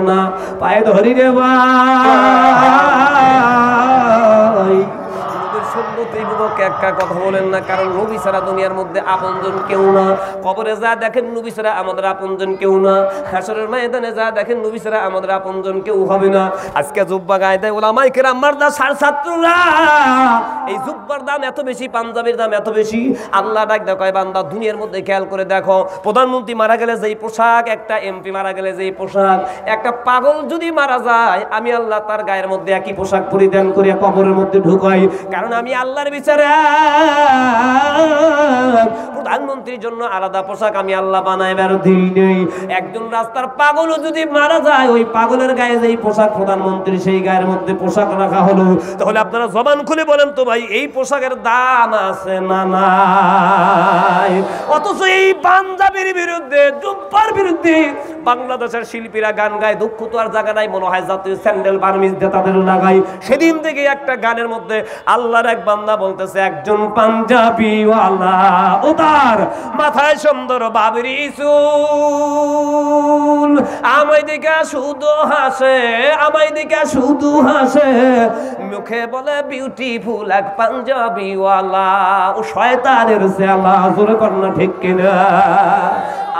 না, পায়ে ধরি রে ভাই। একটা কথা বলেন না, কারণ নবী ছাড়া দুনিয়ার মধ্যে আপনজন কেউ না। কবরে যা দেখেন নবী ছাড়া আমাদের আপনজন কেউ না। হাসরের ময়দানে যা দেখেন নবী ছাড়া আমাদের আপনজন কেউ হবে না। আজকে জুব্বা গায়ে দেয় ওলামায়ে কেরাম মারদা ছাত্ররা, এই জুব্বার দাম এত বেশি, পাঞ্জাবির দাম এত বেশি। আল্লাহ ডাক দেয় কয় বান্দা দুনিয়ার মধ্যে খেয়াল করে দেখো, প্রধানমন্ত্রী মারা গেলে যেই পোশাক, একটা এমপি মারা গেলে যেই পোশাক, একটা পাগল যদি মারা যায় আমি আল্লাহ তার গায়ের মধ্যে একই পোশাক পরিধান করে কবরের মধ্যে ঢুকাই। কারণ আমি আল্লাহর বিচারে প্রধানমন্ত্রীর জন্য আলাদা পোশাক আমি আল্লাহ বানাই বের দিই নেই। একজন রাস্তার পাগলও যদি মারা যায়, ওই পাগলের গায়ে যেই পোশাক প্রধানমন্ত্রী, সেই গায়ের মধ্যে পোশাক রাখা হলো। তাহলে আপনারা জবান খুলে বলেন তো ভাই, এই পোশাকের দাম আছে না নাই? অথচ এই পাঞ্জাবির বিরুদ্ধে, জুব্বার বিরুদ্ধে বাংলাদেশের শিল্পীরা গান গায়। দুঃখ তো আর জায়গা নাই, মনে হয় জাতীয় স্যান্ডেল বার্মিজ দিয়ে তাদের লাগাই। সেদিন থেকে একটা গানের মধ্যে আল্লাহর এক বান্দা বলতেছে, একজন পাঞ্জাবিওয়ালা ও তার মাথায় সুন্দর বাবরি চুল, আমায় দিকে শুধু হাসে, আমায় দিকে শুধু হাসে, মুখে বলে বিউটিফুল এক পাঞ্জাবিওয়ালা। ও শয়তানের চেলা, জোরে কর না ঠিক কিনা?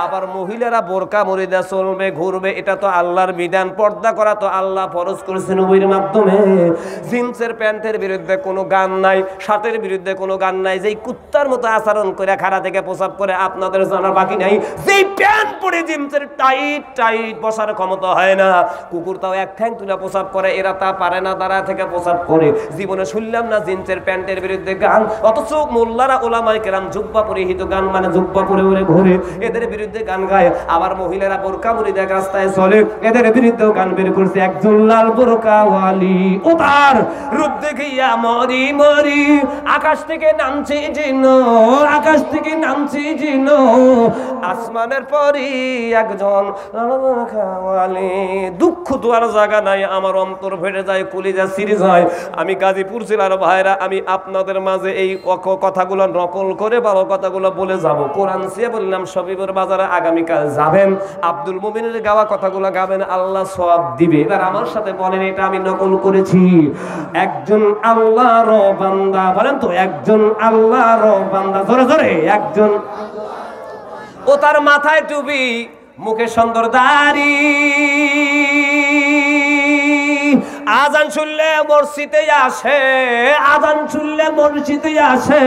আবার মহিলারা বোরকা মরিদা চলবে, ঘুরবে, এটা তো আল্লাহর বিধান। পর্দা করা তো আল্লাহ ফরজ করেছেন নবীর মাধ্যমে। জিন্সের প্যান্টের বিরুদ্ধে কোনো গান নাই, শার্টের বিরুদ্ধে কোনো গান নাই। যেই কুত্তার মতো আচরণ করে খাড়া থেকে প্রসাব করে আপনাদের জানা বাকি নাই। যেই প্যান্ট পরে জিন্সের টাইট টাইট বসার ক্ষমতা হয় না, কুকুর তাও এক ঠ্যাং তুলে প্রসাব করে, এরা তা পারে না, দাঁড়া থেকে প্রসাব করে। জীবনে শুনলাম না জিন্সের প্যান্টের বিরুদ্ধে গান। অথচ মোল্লারা ওলামায়ে কেরাম জুব্বা পরিহিত গান, মানে জুব্বা পরে ওরে ঘুরে, এদের বিরুদ্ধে গান গায়। আবার মহিলারা বোরকা মুড়িদা রাস্তায় চলে, এদের বিরুদ্ধেও গান বের করছে। একজন লাল বোরকাওয়ালি, ও তার রূপ দেখিয়া মরি মরি, আকাশ থেকে নামছে যেন, আকাশ থেকে নামছে যেন আসমানের পরি একজন বোরকাওয়ালি। দুঃখ তো আর জায়গা নাই, আমার অন্তর ফেটে যায়, কলিজা ছিঁড়ে যায়। আমি গাজীপুর জেলার ভাইরা, আমি আপনাদের মাঝে এই কথাগুলো নকল করে ভালো কথাগুলো বলে যাব। কোরআন সে বললাম শফিপুর বাজারে আগামীকাল যাবেন, আব্দুল মুমিনের গাওয়া কথাগুলো গাবেন, আল্লাহ সওয়াব দিবে। এবার আমার সাথে বলেন, এটা আমি নকল করেছি। একজন আল্লাহর বান্দা, বলেন তো, একজন আল্লাহর বান্দা, জোরে জোরে, একজন, ও তার মাথায় টুপি, মুখে সুন্দর দাড়ি, আজান শুনলে মসজিদে আসে, আজান শুনলে মসজিদে আসে,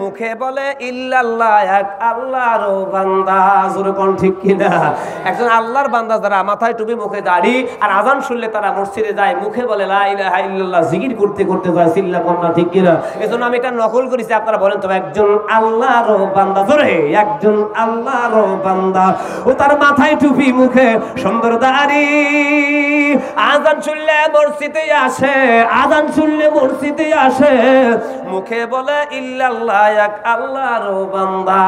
মুখে বলে ইল্লাল্লাহ, এক আল্লাহর বান্দা। জোরে কোন ঠিক কিনা? একজন আল্লাহর বান্দা যারা মাথায় টুপি, মুখে দাড়ি, আর আজান শুনলে তারা মসজিদে যায়, মুখে বলে লা ইলাহা ইল্লাল্লাহ, জিকির করতে করতে যায়, চিল্লা কোন না ঠিক কিনা? এজন্য আমি এটা নকল করেছি। আপনারা বলেন তো, একজন আল্লাহর বান্দা, জোরে, একজন আল্লাহর বান্দা, ও তার মাথায় টুপি, মুখে সুন্দর দাড়ি, আজান শুনলে মসজিদে আসে, আজান শুনলে মসজিদে আসে, মুখে বলে ইল্লাল্লাহ, এক আল্লাহর বান্দা।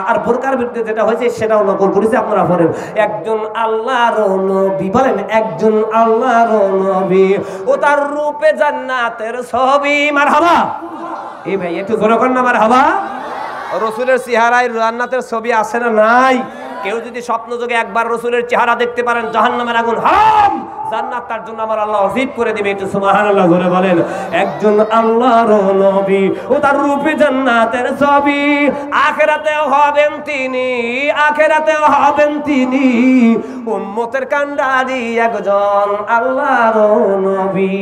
আর বোরকার বিরুদ্ধে যেটা হয়েছে সেটাও নকল করেছে। আপনারা বলেন, একজন আল্লাহর নবী, বলেন, একজন আল্লাহর নবী, ও তার রূপে জান্নাতের ছবি। মারহাবা। এই ভাই একটু জোরে কর না, মারহাবা। রাসূলের চেহারায় জান্নাতের ছবি আছে না নাই? কেউ যদি স্বপ্ন যোগে একবার রাসূলের চেহারা দেখতে পারেন, জাহান্নামের আগুন হারাম, জান্নাত তার জন্য আমার আল্লাহ ওয়াজিব করে দিবে। একটু সুবহানাল্লাহ জোরে বলেন। একজন আল্লাহর নবী, ও তার রূপে জান্নাতের ছবি, আখিরাতেও হবেন তিনি, আখিরাতেও হবেন তিনি, উম্মতের কান্ডারি একজন আল্লাহর নবী।